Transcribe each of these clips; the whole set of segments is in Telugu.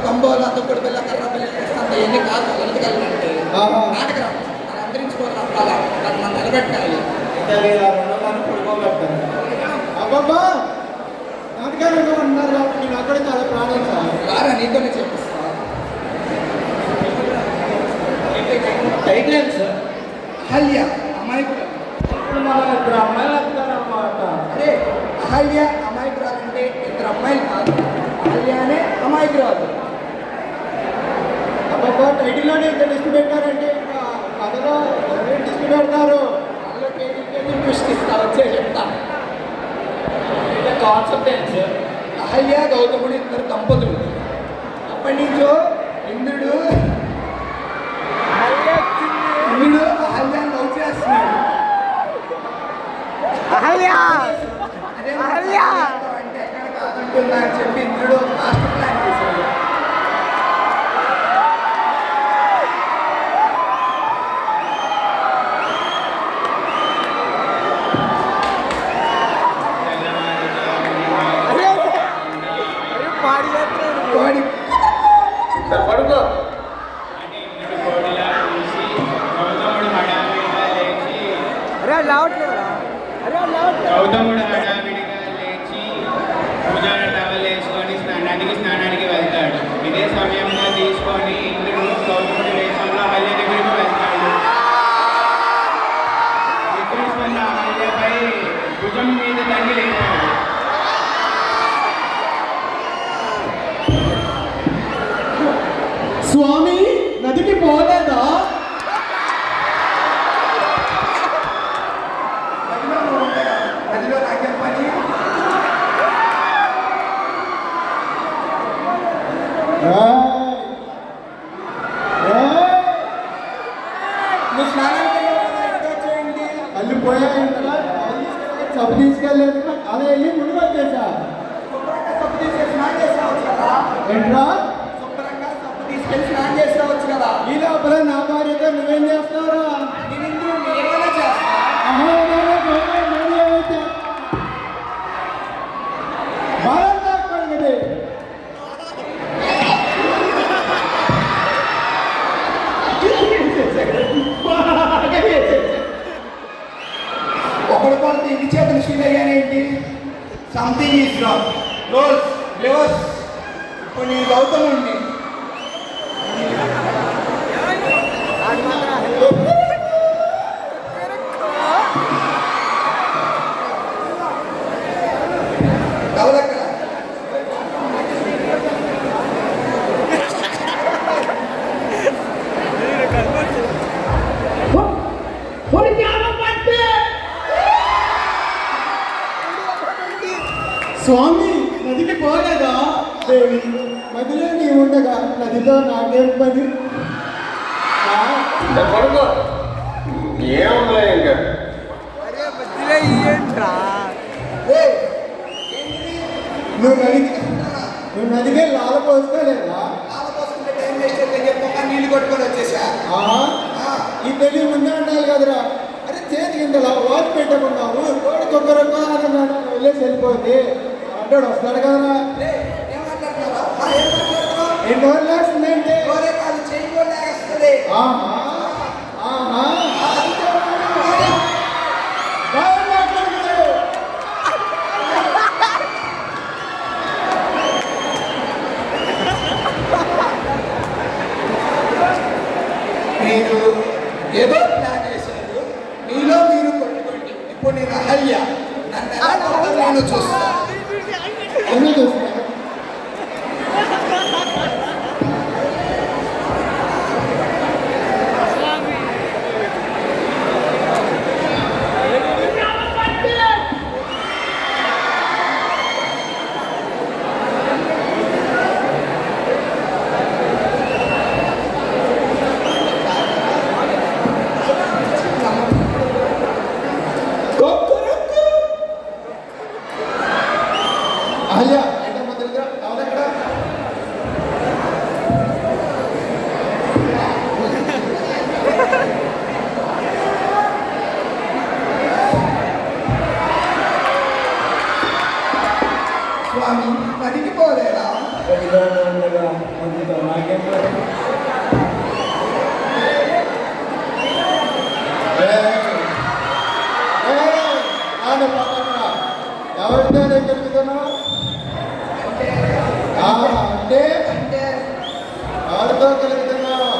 తంబోలా తొక్కుడు పిల్ల కర్ర పిల్ల అంత ఎన్ని కాదు ఎందుకంటే నాటకం అది అంతరించుకోవాలి అలా దాన్ని మనం నిలబెట్టాలి. అబ్బబ్బా నాటకాలు ఉన్నారు కాబట్టి నేను అక్కడ చాలా ప్రాణం సార్. రారా నీతోనే చెప్పిస్తా. టైటిల్ సార్ అహల్య అమాయకుడు. ఇప్పుడు మనం ఇద్దరు అమ్మాయిలు వస్తారన్నమాట. అదే అహల్య అమాయకురాలు అంటే ఇద్దరు అమ్మాయిలు కాదు, అహల్య అనే అమాయకురాలు. అబ్బబ్బా టైటిల్లోనే ఇంత డిస్క్ పెట్టారంటే ఇంకా కథలో ఎవరైనా డిస్క్ పెడతారు. అందులో కేజీ కేజీ ట్విస్ట్ ఇస్తా వచ్చే చెప్తా. కాన్సెప్ట్ ఏంటి సార్? అహల్య గౌతముడు ఇద్దరు దంపతులు. అప్పటి నుంచో ఇంద్రుడు అహల్యాన్ని లవ్ చేస్తున్నాడు. అదే అంటే ఎక్కడ కాదంటుందా అని చెప్పి ఇంద్రుడు మాస్టర్ ప్లాన్ చేశాడు. కోడి పడుకో గౌతముడు హడావిడిగా లేచి పూజా టవల్ వేసుకొని స్నానానికి వెళ్తాడు. ఇదే సమయంలో తీసుకొని ఇంద్రుడు గౌతముడి వేషంలో అహల్య దగ్గరికి వెళ్తాడు. నిద్రిస్తున్న అహల్యపై భుజం మీద తల్లి లేచాడు. స్వామి నదికి పోలేదా? నదిలో నాకేం పని? నువ్వు స్నానానికి వచ్చేయండి. కళ్ళు పోయాయంట సబ్బు తీసుకెళ్ళలేదు. అలా వెళ్ళి ముందు వచ్చేసా. శుభ్రంగా సబ్బు తీసుకెళ్ళి స్నానం చేసుకోవచ్చు కదా. ఏంట్రా శుభ్రంగా సబ్బు తీసుకెళ్ళి స్నానం చేసుకోవచ్చు కదా. ఈ లోపల నా భార్యతో నువ్వేం చేస్తావురా? నేను ఇందులో ఏమైనా చేస్తా. ఒకడు కొడితే ఇన్ని చేతులు ఫీల్ అయ్యానేంటి? Something is wrong. Roles reverse. ఇప్పుడు నేను గౌతముడిని. డెవలక్కడ స్వామి నదికి పోలేదా? దేవి నదిలో నీ ఉండగా నదిలో నాకేం పని? పడుకో ఏమన్నా ఇంకా నువ్వు నదికే లాల పోసుకోలేదా? పోసుకుంటే టైం వేస్ట్ అయితే చెప్పక నీళ్ళు కొట్టుకొని వచ్చేసా. ఈ తెలివి ముందే ఉండాలి కదరా. అరే చేతి కిందలా వాచ్ పెట్టకున్నావు. కోడి కొబ్బరొక్క వెళ్ళేసి వెళ్ళిపోతే అంటాడు వస్తాడు కదరా. ఏం మాట్లాడుతున్నావా? ఎన్ని రోజులు వేస్తుందంటే గోరే కాదు చెయ్యి కూడా లేస్తుంది. మీరు ఏదో ప్లాన్ చేశారు. మీలో మీరు కొట్టుకోండి. ఇప్పుడు నేను అహల్య. నన్ను ఎలా కొడతారో నేను చూస్తాను. అన్నీ చూస్తున్నా. ఇలానే ఉండగా అందుతో నాకేం పని? నాన్న పక్కన ఎవరితో తిరుగుతున్నావు? అంటే ఎవరితో కలుగుతున్నావు?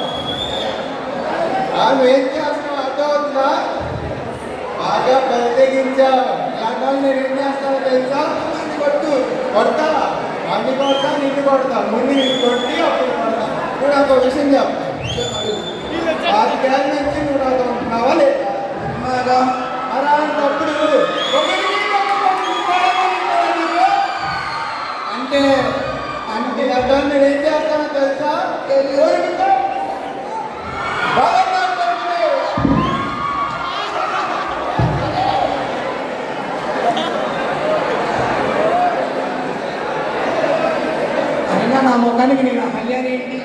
నువ్వేం చేస్తున్నావు అర్థమవుతుందా? బాగా ప్రత్యేకించావు. ఇలాంటి వాళ్ళు నేను ఏం చేస్తానో తెలుసా? కొడతా, అన్ని కొడతా, నిన్ను కొడతా. ముందు నిన్ను కొట్టి అప్పుడు కొడతా. నువ్వు నాకు ఒక విషయం చెప్పు. 5 ఏళ్ళ నుంచి నువ్వు నాతో ఉంటున్నావా లేదా? అలాంటప్పుడు అంటే అంటే అర్థం నేను ఏం చేస్తానో తెలుసా? అయినా నా ముఖానికి నేను అహల్యాని ఏంటి?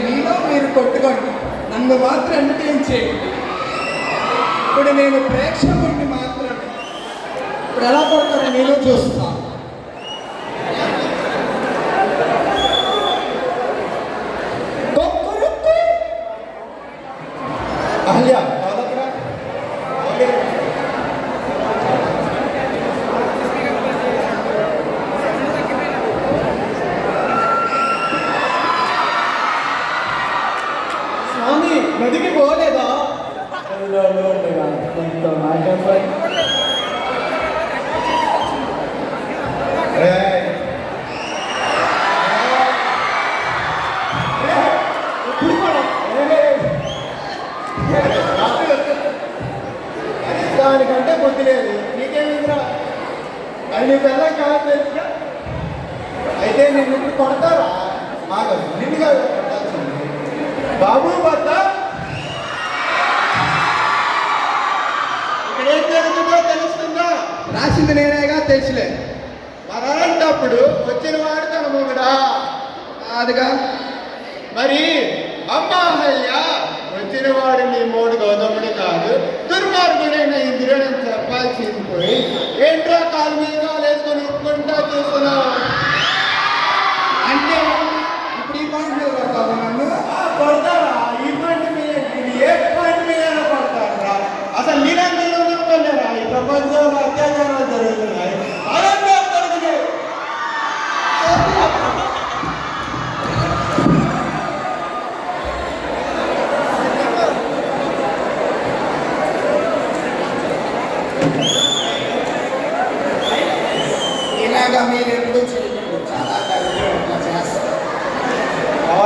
మీలో మీరు కొట్టుకోండి, నన్ను మాత్రం ఎంటర్టైన్ చేయండి. ఇప్పుడు నేను ప్రేక్షకుడిని మాత్రమే. ఇప్పుడు ఎలా కొడతారో నేను చూస్తాను. అహల్య స్వామి నదికి పోలేదా? దానికంటే బుద్ధి లేదు. నీకేమిందిరా? అది నీ పిల్లలు కాదు తెలుసుగా. అయితే నేను ఇప్పుడు కొడతారా? మాకు నిన్ను కాదు కొట్టాల్సింది. బాబు భర్త ఇక్కడ ఏం జరుగుతుందో తెలుస్తుందా? రాసింది నేనేగా, తెలుసులే. మరలాంటప్పుడు వచ్చిన వాడు తన మొగుడా అదిగా. మరి అమ్మ అహల్య వచ్చిన వాడు నీ మూడు గౌతముడు కాదు, దుర్మార్గుడైన ఇంద్రుడని చెప్పాల్సింది పోయి ఏంట్రా కాలు మీద వేసుకొని ఉట్టుకుంటా చూస్తున్నావు?